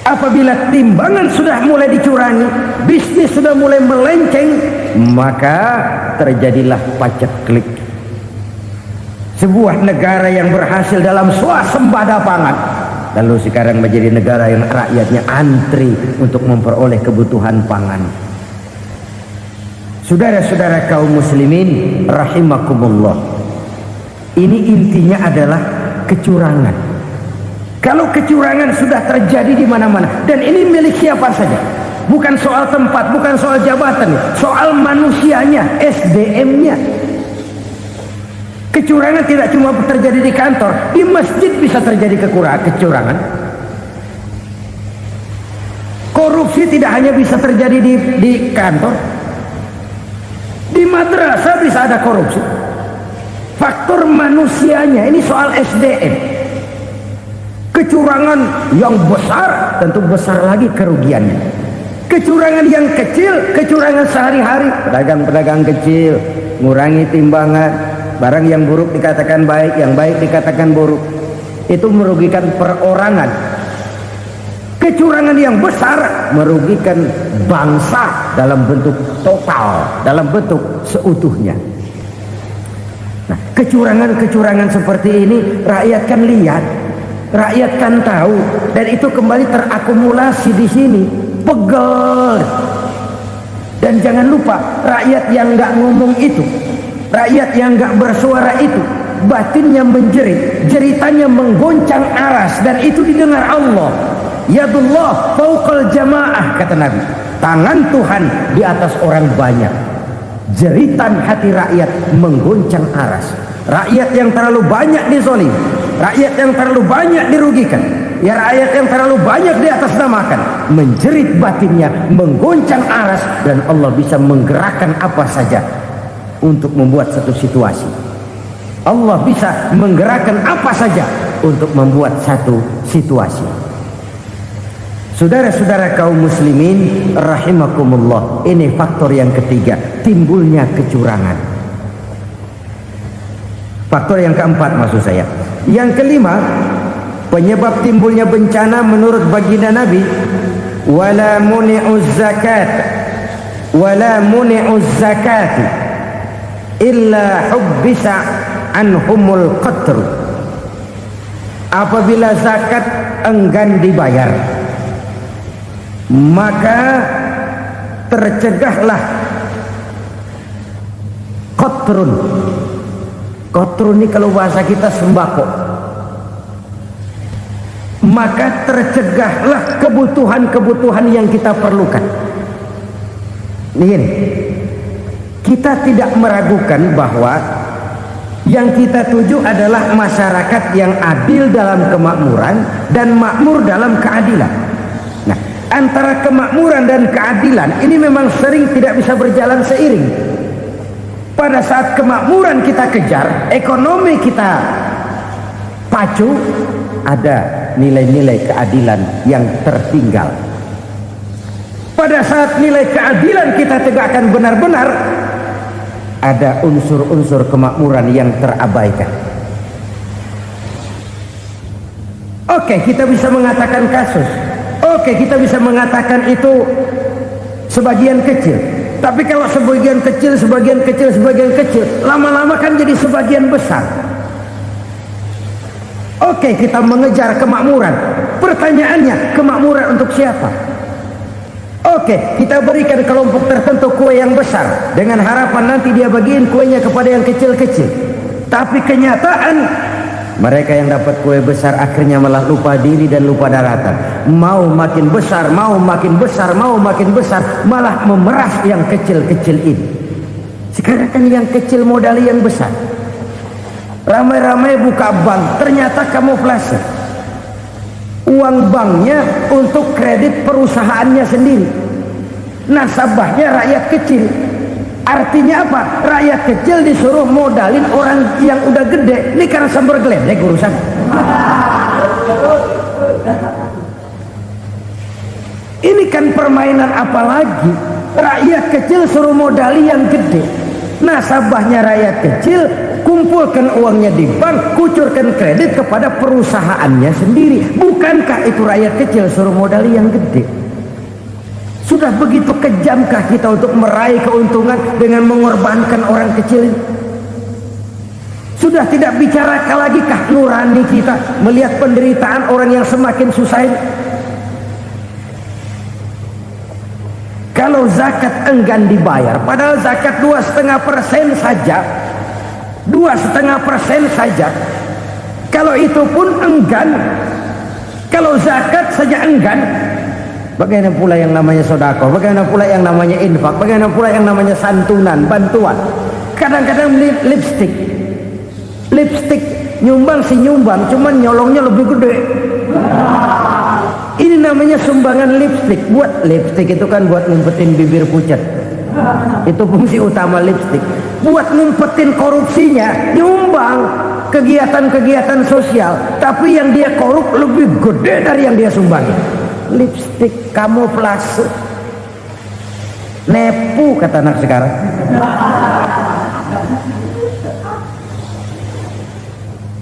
Apabila timbangan sudah mulai dicurangi, bisnis sudah mulai melenceng, maka terjadilah paceklik. Sebuah negara yang berhasil dalam swasembada pangan, lalu sekarang menjadi negara yang rakyatnya antri untuk memperoleh kebutuhan pangan. Saudara-saudara kaum muslimin rahimakumullah, ini intinya adalah kecurangan. Kalau kecurangan sudah terjadi di mana-mana, dan ini milik siapa saja, bukan soal tempat, bukan soal jabatan, soal manusianya, SDM-nya. Kecurangan tidak cuma terjadi di kantor, di masjid bisa terjadi kecurangan. Korupsi tidak hanya bisa terjadi di kantor, di madrasah bisa ada korupsi. Faktor manusianya, ini soal SDM. Kecurangan yang besar tentu besar lagi kerugiannya. Kecurangan yang kecil, kecurangan sehari-hari, pedagang-pedagang kecil ngurangi timbangan, barang yang buruk dikatakan baik, yang baik dikatakan buruk, itu merugikan perorangan. Kecurangan yang besar merugikan bangsa dalam bentuk total, dalam bentuk seutuhnya. Nah, kecurangan-kecurangan seperti ini rakyat kan lihat, rakyat kan tahu, dan itu kembali terakumulasi di sini, pegel. Dan jangan lupa, rakyat yang nggak ngomong itu, rakyat yang nggak bersuara itu, batinnya menjerit, jeritannya menggoncang aras, dan itu didengar Allah. Yadullah fauqal jamaah, kata Nabi, tangan Tuhan di atas orang banyak. Jeritan hati rakyat menggoncang aras. Rakyat yang terlalu banyak dizolim, rakyat yang terlalu banyak dirugikan, ya rakyat yang terlalu banyak di atas namakan, menjerit batinnya, menggoncang aras, dan Allah bisa menggerakkan apa saja untuk membuat satu situasi. Allah bisa menggerakkan apa saja untuk membuat satu situasi. Saudara-saudara kaum muslimin rahimakumullah, ini faktor yang ketiga, timbulnya kecurangan. Faktor yang keempat maksud saya. Yang kelima, penyebab timbulnya bencana menurut baginda Nabi, wala muni'uz zakat wala muni'uz zakat illa hubbisa anhumul qatr. Apabila zakat enggan dibayar, maka tercegahlah qatrun. Qatrun ini kalau bahasa kita sembako. Maka tercegahlah kebutuhan-kebutuhan yang kita perlukan. Ini kita tidak meragukan bahwa yang kita tuju adalah masyarakat yang adil dalam kemakmuran dan makmur dalam keadilan. Nah, antara kemakmuran dan keadilan ini memang sering tidak bisa berjalan seiring. Pada saat kemakmuran kita kejar, ekonomi kita pacu, ada nilai-nilai keadilan yang tertinggal. Pada saat nilai keadilan kita tegakkan benar-benar, ada unsur-unsur kemakmuran yang terabaikan. Oke, kita bisa mengatakan kasus. Oke, kita bisa mengatakan itu sebagian kecil. Tapi kalau sebagian kecil, lama-lama kan jadi sebagian besar. Oke, kita mengejar kemakmuran. Pertanyaannya, kemakmuran untuk siapa? Oke, kita berikan kelompok tertentu kue yang besar dengan harapan nanti dia bagiin kuenya kepada yang kecil-kecil. Tapi kenyataan mereka yang dapat kue besar akhirnya malah lupa diri dan lupa daratan. Mau makin besar, malah memeras yang kecil-kecil ini. Sekarang kan yang kecil modali yang besar. Ramai-ramai buka bank, ternyata kamuflase. Uang banknya untuk kredit perusahaannya sendiri, nasabahnya rakyat kecil. Artinya apa? Rakyat kecil disuruh modalin orang yang udah gede. Ini karena sambar geledek urusan. Ini kan permainan apa lagi? Rakyat kecil suruh modali yang gede, nasabahnya rakyat kecil, kumpulkan uangnya di bank, kucurkan kredit kepada perusahaannya sendiri. Bukankah itu rakyat kecil suruh modali yang gede? Sudah begitu kejamkah kita untuk meraih keuntungan dengan mengorbankan orang kecil ini? Sudah tidak bicara lagi kah nurani kita melihat penderitaan orang yang semakin susah ini? Kalau zakat enggan dibayar, padahal zakat 2,5% saja, 2,5% saja. Kalau itu pun enggan, kalau zakat saja enggan, bagaimana pula yang namanya sedekah, bagaimana pula yang namanya infak, bagaimana pula yang namanya santunan, bantuan. Kadang-kadang lipstick nyumbang si nyumbang, cuman nyolongnya lebih gede. Ini namanya sumbangan lipstick. Buat lipstick itu kan buat ngumpetin bibir pucat. Itu fungsi utama lipstick. Buat ngumpetin korupsinya, nyumbang kegiatan-kegiatan sosial, tapi yang dia korup lebih gede dari yang dia sumbangi. Lipstick kamuflase, nepu kata anak sekarang.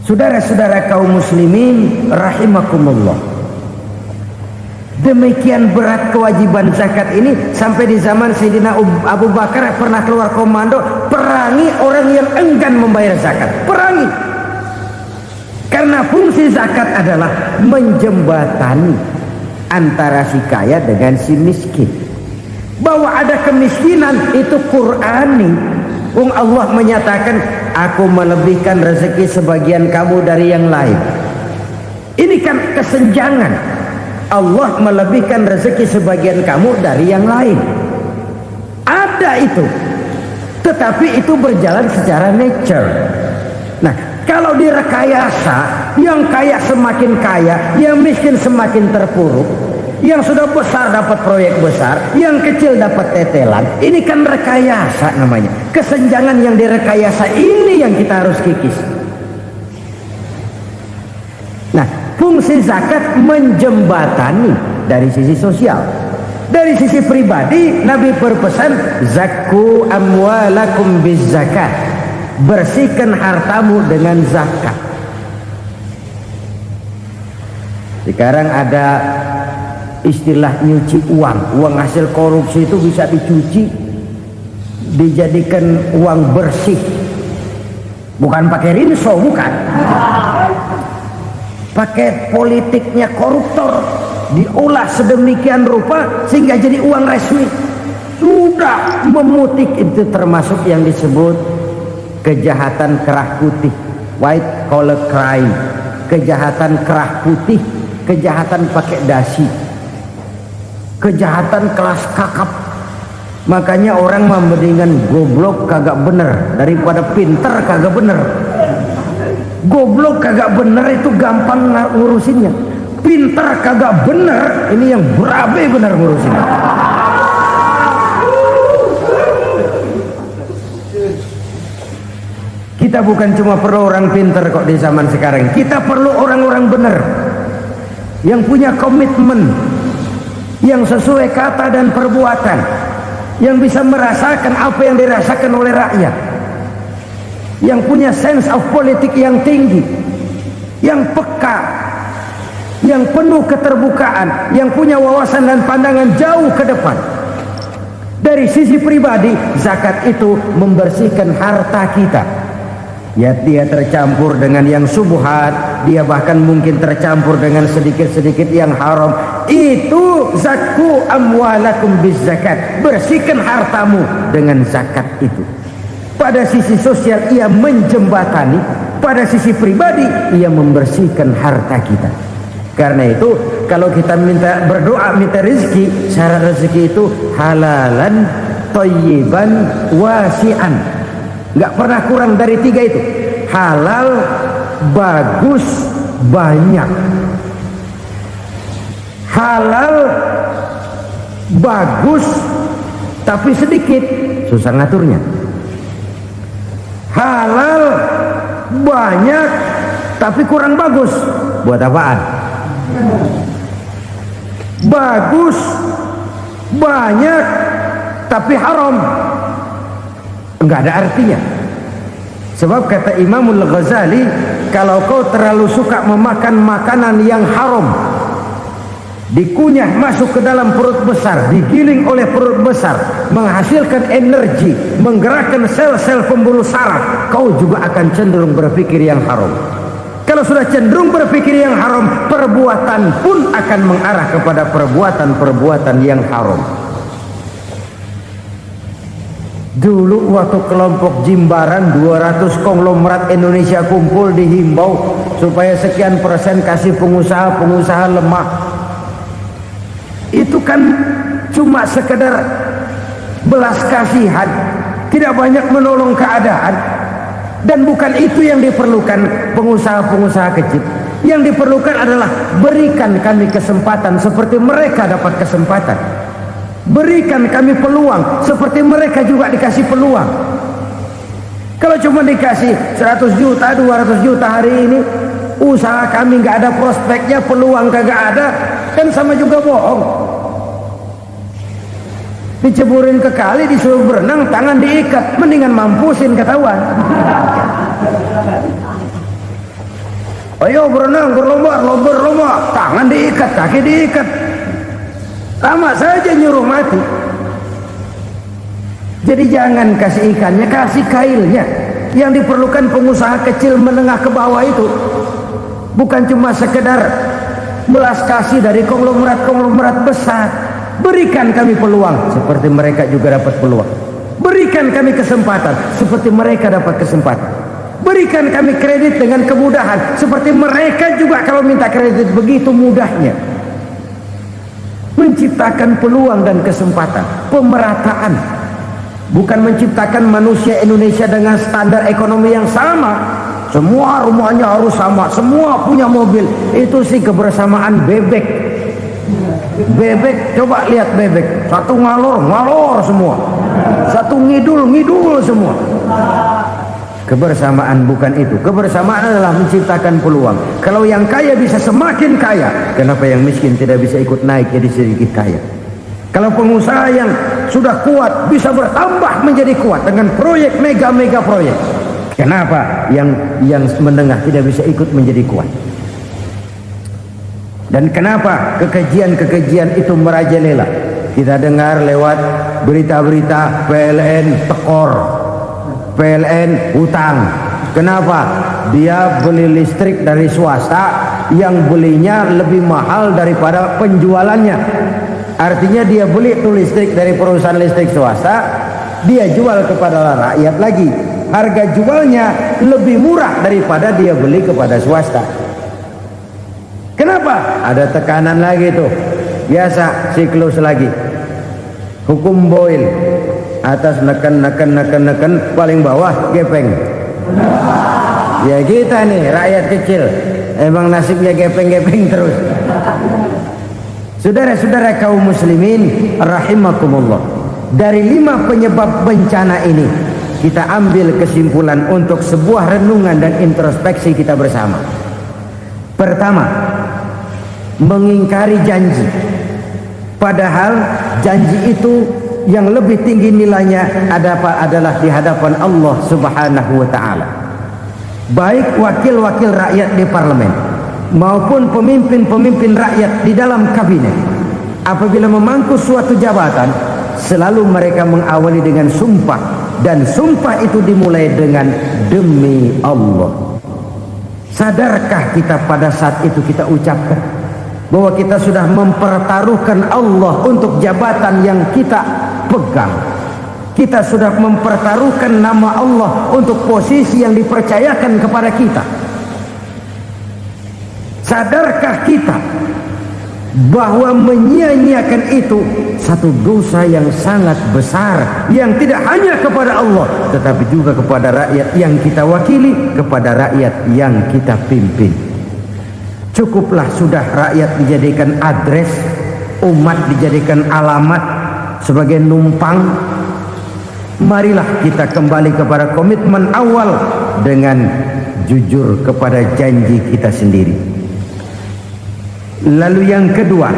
Saudara-saudara kaum muslimin rahimakumullah, demikian berat kewajiban zakat ini sampai di zaman Sayyidina Abu Bakar pernah keluar komando perangi orang yang enggan membayar zakat. Perangi, karena fungsi zakat adalah menjembatani antara si kaya dengan si miskin. Bahwa ada kemiskinan itu Qur'ani. Allah menyatakan, aku melebihkan rezeki sebagian kamu dari yang lain. Ini kan kesenjangan. Allah melebihkan rezeki sebagian kamu dari yang lain. Ada itu, tetapi itu berjalan secara nature. Nah, kalau direkayasa, yang kaya semakin kaya, yang miskin semakin terpuruk, yang sudah besar dapat proyek besar, yang kecil dapat tetelan. Ini kan rekayasa namanya. Kesenjangan yang direkayasa ini yang kita harus kikis. Nah, fungsi zakat menjembatani dari sisi sosial. Dari sisi pribadi, Nabi berpesan, zakku amwalakum biz zakat. Bersihkan hartamu dengan zakat. Sekarang ada istilah nyuci uang. Uang hasil korupsi itu bisa dicuci, dijadikan uang bersih. Bukan pakai rinso, bukan. Pakai politiknya koruptor, diolah sedemikian rupa sehingga jadi uang resmi. Sudah memutik, itu termasuk yang disebut kejahatan kerah putih, white collar crime. Kejahatan kerah putih, kejahatan pakai dasi, kejahatan kelas kakap. Makanya orang mah mendingan goblok kagak bener daripada pinter kagak bener. Goblok kagak bener itu gampang ngurusinnya. Pinter kagak bener ini yang berabe bener ngurusinnya. Kita bukan cuma perlu orang pinter kok di zaman sekarang. Kita perlu orang-orang bener yang punya komitmen, yang sesuai kata dan perbuatan, yang bisa merasakan apa yang dirasakan oleh rakyat, yang punya sense of politik yang tinggi, yang peka, yang penuh keterbukaan, yang punya wawasan dan pandangan jauh ke depan. Dari sisi pribadi, zakat itu membersihkan harta kita. Ya, dia tercampur dengan yang subhat, dia bahkan mungkin tercampur dengan sedikit-sedikit yang haram. Itu zakku amwalakum bizakat. Bersihkan hartamu dengan zakat itu. Pada sisi sosial ia menjembatani, pada sisi pribadi ia membersihkan harta kita. Karena itu kalau kita minta berdoa minta rezeki, syarat rezeki itu halalan thayyiban wasi'an. Nggak pernah kurang dari 3 itu. Halal, bagus, banyak. Halal, bagus, tapi sedikit, susah ngaturnya. Halal, banyak, tapi kurang bagus. Buat apaan? Bagus, banyak, tapi haram. Enggak ada artinya. Sebab kata Imamul Ghazali, kalau kau terlalu suka memakan makanan yang haram, dikunyah masuk ke dalam perut besar, digiling oleh perut besar, menghasilkan energi, menggerakkan sel-sel pembuluh saraf, kau juga akan cenderung berpikir yang haram. Kalau sudah cenderung berpikir yang haram, perbuatan pun akan mengarah kepada perbuatan-perbuatan yang haram. Dulu waktu kelompok Jimbaran 200 konglomerat Indonesia kumpul dihimbau supaya sekian persen kasih pengusaha-pengusaha lemah. Itu kan cuma sekedar belas kasihan, tidak banyak menolong keadaan. Dan bukan itu yang diperlukan pengusaha-pengusaha kecil. Yang diperlukan adalah berikan kami kesempatan seperti mereka dapat kesempatan. Berikan kami peluang seperti mereka juga dikasih peluang. Kalau cuma dikasih 100 juta 200 juta hari ini, usaha kami nggak ada prospeknya, peluang kagak ada, kan sama juga bohong. Diceburin ke kali, disuruh berenang, tangan diikat, mendingan mampusin ketahuan. Ayo berenang, berlomba, tangan diikat, kaki diikat, sama saja nyuruh mati. Jadi jangan kasih ikannya, kasih kailnya. Yang diperlukan pengusaha kecil menengah ke bawah itu bukan cuma sekedar belas kasih dari konglomerat-konglomerat besar. Berikan kami peluang seperti mereka juga dapat peluang. Berikan kami kesempatan seperti mereka dapat kesempatan. Berikan kami kredit dengan kemudahan seperti mereka juga kalau minta kredit begitu mudahnya. Menciptakan peluang dan kesempatan, pemerataan. Bukan menciptakan manusia Indonesia dengan standar ekonomi yang sama. Semua rumahnya harus sama, semua punya mobil. Itu sih kebersamaan bebek. Bebek, coba lihat bebek. Satu ngalor semua. Satu ngidul semua. Kebersamaan bukan itu. Kebersamaan adalah menciptakan peluang. Kalau yang kaya bisa semakin kaya, kenapa yang miskin tidak bisa ikut naik jadi sedikit kaya? Kalau pengusaha yang sudah kuat bisa bertambah menjadi kuat dengan proyek mega proyek, kenapa yang menengah tidak bisa ikut menjadi kuat? Dan kenapa kekejian itu merajalela? Kita dengar lewat berita-berita PLN tekor, PLN hutang. Kenapa? Dia beli listrik dari swasta yang belinya lebih mahal daripada penjualannya. Artinya dia beli itu listrik dari perusahaan listrik swasta, dia jual kepada rakyat lagi. Harga jualnya lebih murah daripada dia beli kepada swasta. Kenapa? Ada tekanan lagi tuh. Biasa siklus lagi. Hukum Boyle. atas neken, paling bawah gepeng. Ya kita nih rakyat kecil, emang nasibnya gepeng terus. Saudara-saudara kaum muslimin rahimakumullah, dari 5 penyebab bencana ini kita ambil kesimpulan untuk sebuah renungan dan introspeksi kita bersama. Pertama, mengingkari janji, padahal janji itu yang lebih tinggi nilainya adalah di hadapan Allah Subhanahu wa taala. Baik wakil-wakil rakyat di parlemen maupun pemimpin-pemimpin rakyat di dalam kabinet, apabila memangku suatu jabatan, selalu mereka mengawali dengan sumpah, dan sumpah itu dimulai dengan demi Allah. Sadarkah kita pada saat itu kita ucapkan bahwa kita sudah mempertaruhkan Allah untuk jabatan yang kita pegang? Kita sudah mempertaruhkan nama Allah untuk posisi yang dipercayakan kepada kita. Sadarkah kita bahwa menyia-nyiakan itu satu dosa yang sangat besar, yang tidak hanya kepada Allah tetapi juga kepada rakyat yang kita wakili, kepada rakyat yang kita pimpin. Cukuplah sudah rakyat dijadikan adres, umat dijadikan alamat sebagai numpang. Marilah kita kembali kepada komitmen awal dengan jujur kepada janji kita sendiri. Lalu yang kedua,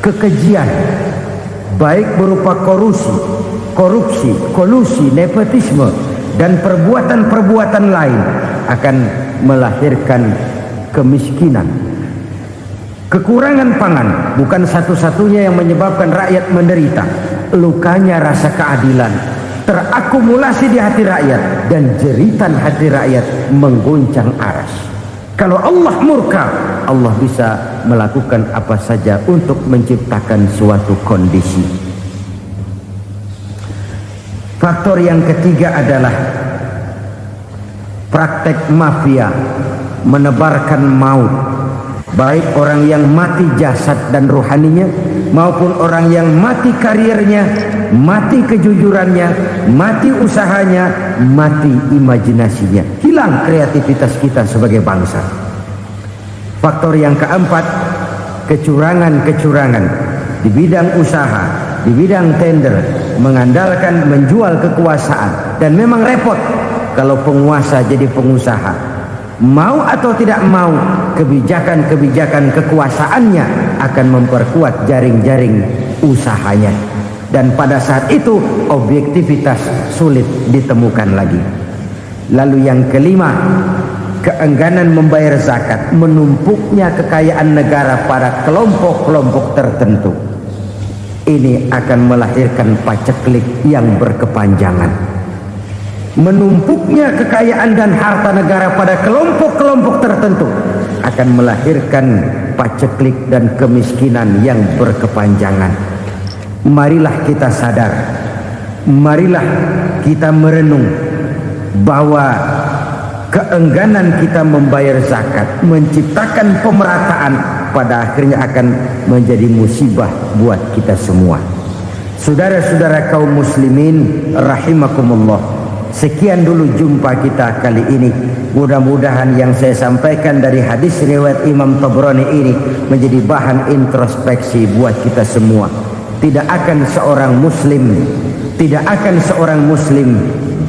kekejian, baik berupa korupsi, kolusi, nepotisme, dan perbuatan-perbuatan lain akan melahirkan kemiskinan. Kekurangan pangan bukan satu-satunya yang menyebabkan rakyat menderita. Lukanya rasa keadilan terakumulasi di hati rakyat, dan jeritan hati rakyat mengguncang aras. Kalau Allah murka, Allah bisa melakukan apa saja untuk menciptakan suatu kondisi. Faktor yang ketiga adalah praktek mafia menebarkan maut, baik orang yang mati jasad dan rohaninya maupun orang yang mati karirnya, mati kejujurannya, mati usahanya, mati imajinasinya. Hilang kreativitas kita sebagai bangsa. Faktor yang keempat, kecurangan-kecurangan di bidang usaha, di bidang tender, mengandalkan menjual kekuasaan. Dan memang repot kalau penguasa jadi pengusaha. Mau atau tidak mau, kebijakan-kebijakan kekuasaannya akan memperkuat jaring-jaring usahanya. Dan pada saat itu objektivitas sulit ditemukan lagi. Lalu yang kelima, keengganan membayar zakat, menumpuknya kekayaan negara pada kelompok-kelompok tertentu. Ini akan melahirkan paceklik yang berkepanjangan. Menumpuknya kekayaan dan harta negara pada kelompok-kelompok tertentu akan melahirkan paceklik dan kemiskinan yang berkepanjangan. Marilah kita sadar, marilah kita merenung bahwa keengganan kita membayar zakat, menciptakan pemerataan, pada akhirnya akan menjadi musibah buat kita semua. Saudara-saudara kaum muslimin rahimakumullah, sekian dulu jumpa kita kali ini. Mudah-mudahan yang saya sampaikan dari hadis riwayat Imam Tabrani ini menjadi bahan introspeksi buat kita semua. Tidak akan seorang muslim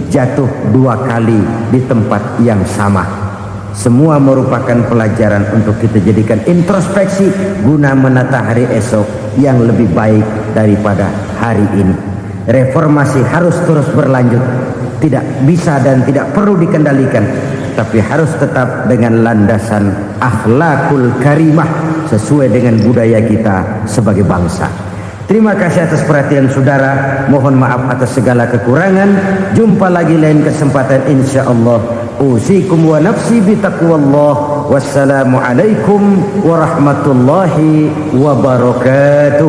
jatuh 2 kali di tempat yang sama. Semua merupakan pelajaran untuk kita jadikan introspeksi guna menata hari esok yang lebih baik daripada hari ini. Reformasi harus terus berlanjut, tidak bisa dan tidak perlu dikendalikan, tapi harus tetap dengan landasan akhlakul karimah sesuai dengan budaya kita sebagai bangsa. Terima kasih atas perhatian saudara. Mohon maaf atas segala kekurangan. Jumpa lagi lain kesempatan insyaallah. Usikum wa nafsi bitaqwallah. Wassalamualaikum warahmatullahi wabarakatuh.